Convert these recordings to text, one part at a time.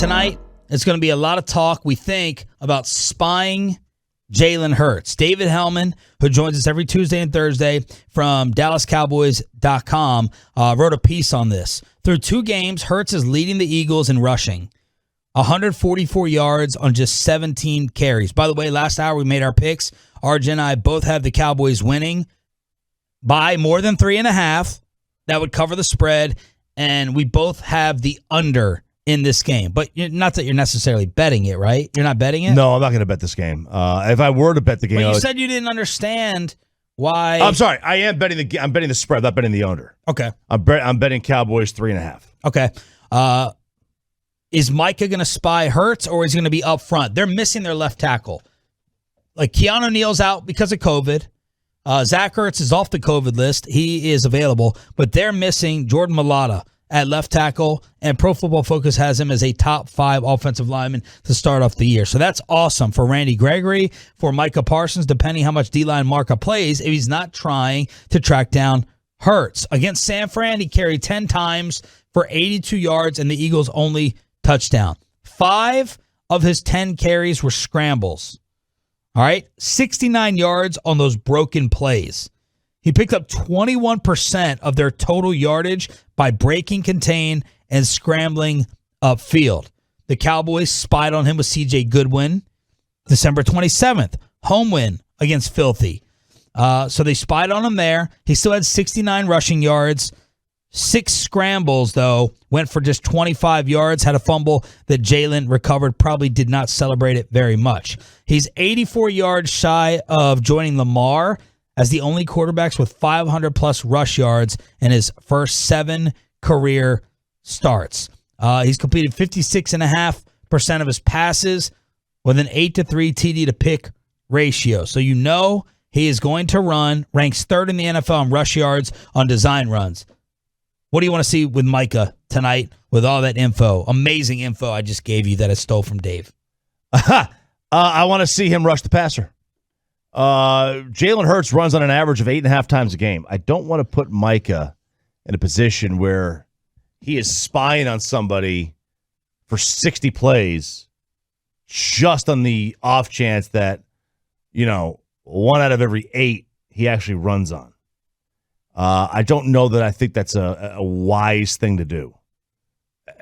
tonight, it's going to be a lot of talk, we think, about spying Jalen Hurts. David Hellman, who joins us every Tuesday and Thursday from DallasCowboys.com, wrote a piece on this. Through 2 games, Hurts is leading the Eagles in rushing. 144 yards on just 17 carries. By the way, last hour we made our picks. RJ and I both have the Cowboys winning by more than 3.5. That would cover the spread. And we both have the under in this game. But not that you're necessarily betting it, right? You're not betting it? No, I'm not going to bet this game. If I were to bet the game... But you said you didn't understand why... I'm sorry. I am betting I'm betting the spread, not betting the under. Okay. I'm betting Cowboys 3.5. Okay. Is Micah going to spy Hurts, or is he going to be up front? They're missing their left tackle. Like, Keanu Neal's out because of COVID. Zach Ertz is off the COVID list. He is available, but they're missing Jordan Mailata at left tackle, and Pro Football Focus has him as a top 5 offensive lineman to start off the year. So that's awesome for Randy Gregory, for Micah Parsons, depending how much D-line Marka plays, if he's not trying to track down Hurts. Against San Fran, he carried 10 times for 82 yards, and the Eagles' only touchdown. 5 of his 10 carries were scrambles. All right, 69 yards on those broken plays. He picked up 21% of their total yardage by breaking contain and scrambling upfield. The Cowboys spied on him with C.J. Goodwin, December 27th, home win against Filthy. So they spied on him there. He still had 69 rushing yards. 6 scrambles, though, went for just 25 yards, had a fumble that Jalen recovered, probably did not celebrate it very much. He's 84 yards shy of joining Lamar as the only quarterbacks with 500-plus rush yards in his first 7 career starts. He's completed 56.5% of his passes with an 8-3 TD to pick ratio. So you know he is going to run, ranks 3rd in the NFL in rush yards on design runs. What do you want to see with Micah tonight with all that info? Amazing info I just gave you that I stole from Dave. I want to see him rush the passer. Jalen Hurts runs on an average of 8.5 times a game. I don't want to put Micah in a position where he is spying on somebody for 60 plays just on the off chance that, 1 out of every 8 he actually runs on. I don't know that I think that's a wise thing to do.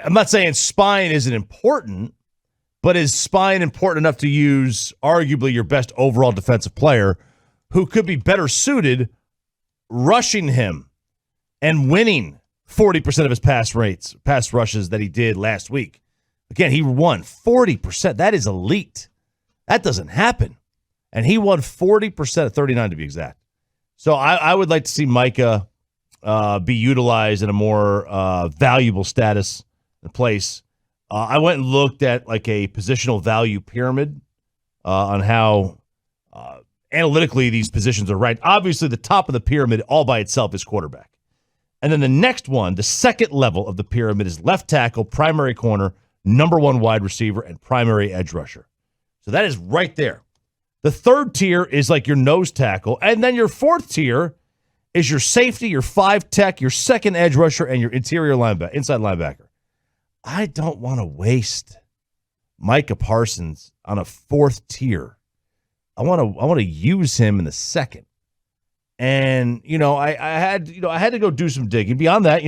I'm not saying spying isn't important, but is spying important enough to use arguably your best overall defensive player who could be better suited rushing him and winning 40% of his pass rushes that he did last week? Again, he won 40%. That is elite. That doesn't happen. And he won 40% of 39 to be exact. So I would like to see Micah be utilized in a more valuable status and place. I went and looked at like a positional value pyramid on how analytically these positions are ranked. Obviously, the top of the pyramid all by itself is quarterback. And then the next one, the second level of the pyramid, is left tackle, primary corner, number 1 wide receiver, and primary edge rusher. So that is right there. The third tier is like your nose tackle. And then your fourth tier is your safety, your 5 tech, your second edge rusher, and your interior linebacker, inside linebacker. I don't want to waste Micah Parsons on a 4th tier. I want to use him in the second. And, I had to go do some digging. Beyond that,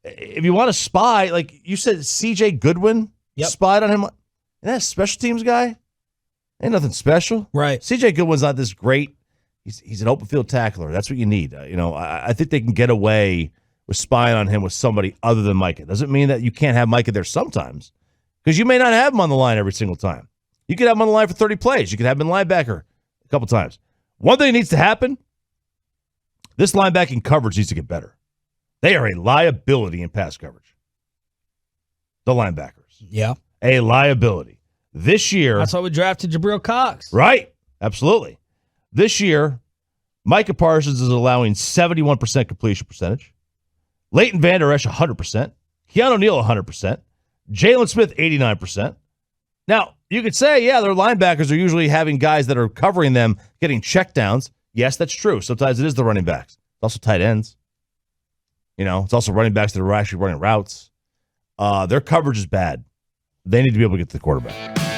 if you want to spy, like you said, C.J. Goodwin spied on him. Isn't that a special teams guy? Ain't nothing special. Right. C.J. Goodwin's not this great. He's an open field tackler. That's what you need. I think they can get away with spying on him with somebody other than Micah. Doesn't mean that you can't have Micah there sometimes, because you may not have him on the line every single time. You could have him on the line for 30 plays. You could have him in linebacker a couple times. One thing that needs to happen, this linebacking coverage needs to get better. They are a liability in pass coverage. The linebackers. Yeah. A liability. This year. That's why we drafted Jabril Cox. Right. Absolutely. This year, Micah Parsons is allowing 71% completion percentage. Leighton Vander Esch, 100%. Keanu Neal, 100%. Jalen Smith, 89%. Now, you could say, yeah, their linebackers are usually having guys that are covering them getting checkdowns. Yes, that's true. Sometimes it is the running backs. It's also tight ends. It's also running backs that are actually running routes. Their coverage is bad. They need to be able to get to the quarterback.